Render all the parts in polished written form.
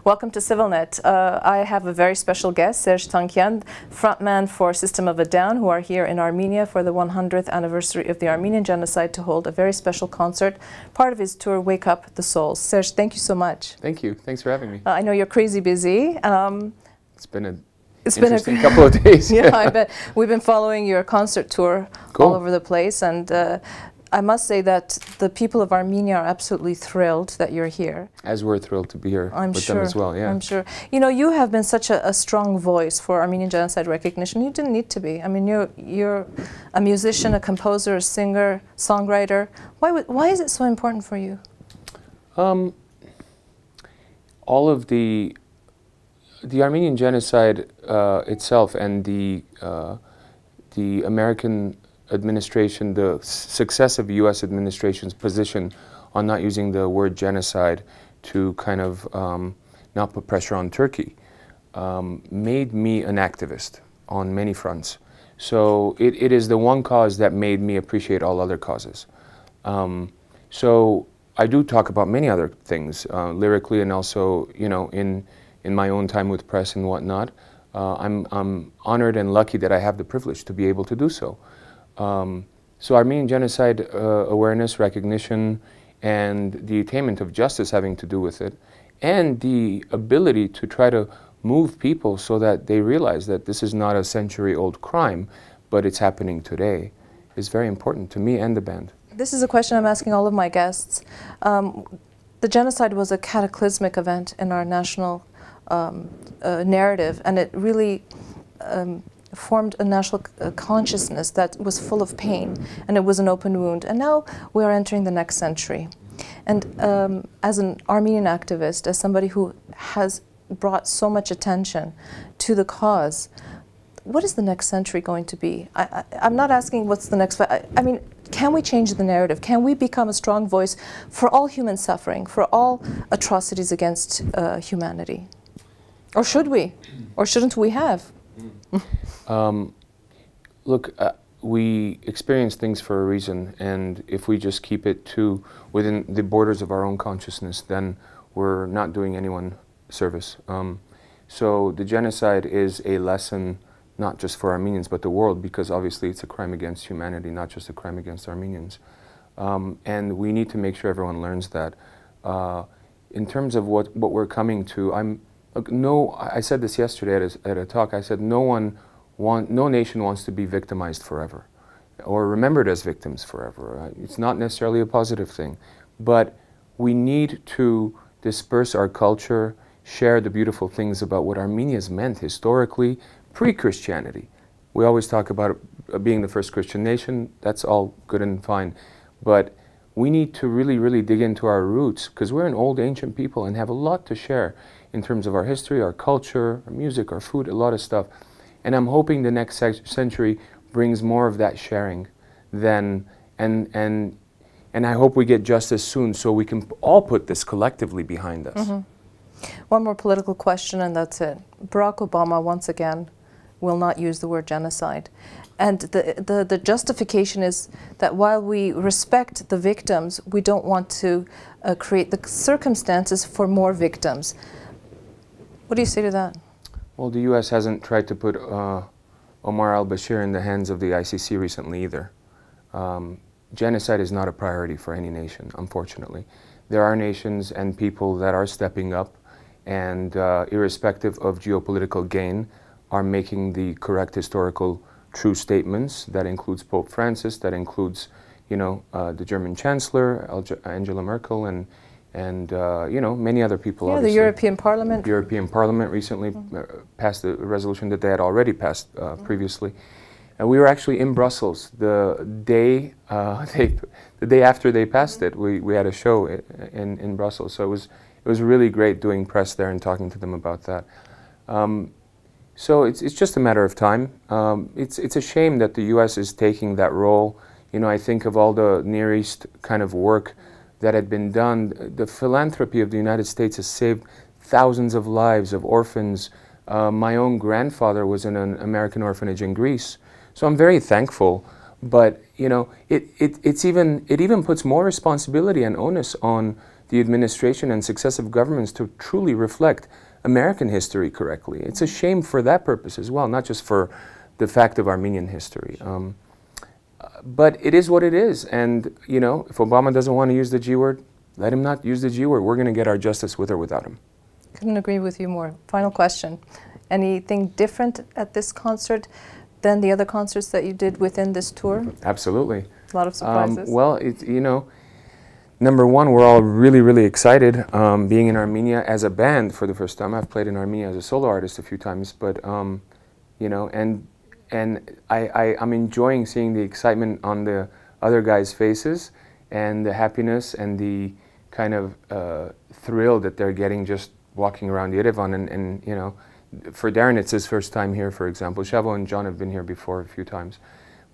Welcome to CivilNet. I have a very special guest, Serj Tankian, frontman for System of a Down, who are here in Armenia for the 100th anniversary of the Armenian Genocide to hold a very special concert, part of his tour, Wake Up the Souls. Serj, thank you so much. Thank you. Thanks for having me. I know you're crazy busy. It's been an interesting couple of days. Yeah, I bet. We've been following your concert tour Cool. all over the place, and I must say that the people of Armenia are absolutely thrilled that you're here. As we're thrilled to be here with them as well, yeah. I'm sure. You know, you have been such a strong voice for Armenian genocide recognition. You didn't need to be. I mean, you're a musician, a composer, a singer, songwriter. Why is it so important for you? All of the Armenian genocide itself and the American administration, the successive U.S. administration's position on not using the word genocide to kind of not put pressure on Turkey made me an activist on many fronts. So it is the one cause that made me appreciate all other causes. So I do talk about many other things lyrically, and also, you know, in my own time with press and whatnot. I'm honored and lucky that I have the privilege to be able to do so. So Armenian genocide awareness, recognition, and the attainment of justice having to do with it, and the ability to try to move people so that they realize that this is not a century-old crime, but it's happening today, is very important to me and the band. This is a question I'm asking all of my guests. The genocide was a cataclysmic event in our national narrative, and it really formed a national consciousness that was full of pain, and it was an open wound. And now we are entering the next century. And as an Armenian activist, as somebody who has brought so much attention to the cause, what is the next century going to be? I'm not asking what's the next, I mean, can we change the narrative? Can we become a strong voice for all human suffering, for all atrocities against humanity? Or should we? Or shouldn't we have? Look, we experience things for a reason, and if we just keep it to within the borders of our own consciousness, then we're not doing anyone service. So the genocide is a lesson not just for Armenians but the world, because obviously it's a crime against humanity, not just a crime against Armenians. And we need to make sure everyone learns that. In terms of what we're coming to, I said this yesterday at a talk. I said no nation wants to be victimized forever or remembered as victims forever. It's not necessarily a positive thing, but we need to disperse our culture, share the beautiful things about what Armenia's meant historically, pre-Christianity. We always talk about being the first Christian nation. That's all good and fine, but we need to really, really dig into our roots, because we're an old, ancient people and have a lot to share in terms of our history, our culture, our music, our food, a lot of stuff. And I'm hoping the next century brings more of that sharing and I hope we get justice soon so we can all put this collectively behind us. Mm-hmm. One more political question and that's it. Barack Obama, once again, will not use the word genocide. And the justification is that while we respect the victims, we don't want to create the circumstances for more victims. What do you say to that? Well, the U.S. hasn't tried to put Omar al-Bashir in the hands of the ICC recently either. Genocide is not a priority for any nation, unfortunately. There are nations and people that are stepping up and, irrespective of geopolitical gain, are making the correct historical true statements. That includes Pope Francis, that includes, you know, the German Chancellor, Angela Merkel, and you know, many other people. Yeah, obviously. The European Parliament. The European Parliament recently passed a resolution that they had already passed previously. And we were actually in Brussels the day after they passed it. We had a show in Brussels, so it was really great doing press there and talking to them about that. So it's just a matter of time. It's a shame that the U.S. is taking that role. You know, I think of all the Near East kind of work that had been done. The philanthropy of the United States has saved thousands of lives of orphans. My own grandfather was in an American orphanage in Greece. So I'm very thankful, but you know, it even puts more responsibility and onus on the administration and successive governments to truly reflect American history correctly. It's a shame for that purpose as well, not just for the fact of Armenian history. But it is what it is, and you know, if Obama doesn't want to use the G word, let him not use the G word. We're going to get our justice with or without him. Couldn't agree with you more. Final question. Anything different at this concert than the other concerts that you did within this tour? Absolutely. A lot of surprises. Well, you know, number one, we're all really, really excited being in Armenia as a band for the first time. I've played in Armenia as a solo artist a few times, but you know, and I'm enjoying seeing the excitement on the other guys' faces and the happiness and the kind of thrill that they're getting just walking around Yerevan. And you know, for Darren, it's his first time here, for example. Shavo and John have been here before a few times.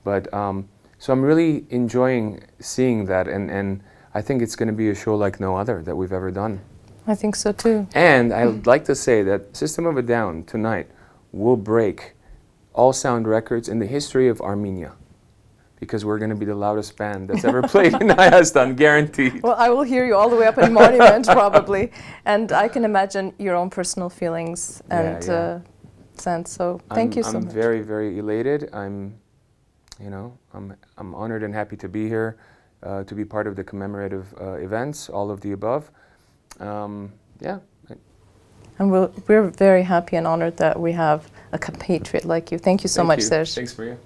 But so I'm really enjoying seeing that, and I think it's going to be a show like no other that we've ever done. I think so too. And I'd like to say that System of a Down tonight will break all sound records in the history of Armenia, because we're going to be the loudest band that's ever played in Hayastan, guaranteed. Well, I will hear you all the way up in Monument, probably. And I can imagine your own personal feelings and sense. So thank you so much. I'm very, very elated. You know, I'm honored and happy to be here, to be part of the commemorative events, all of the above. Yeah. And we're very happy and honored that we have a compatriot like you. Thank you so much, Serj. Thanks for you.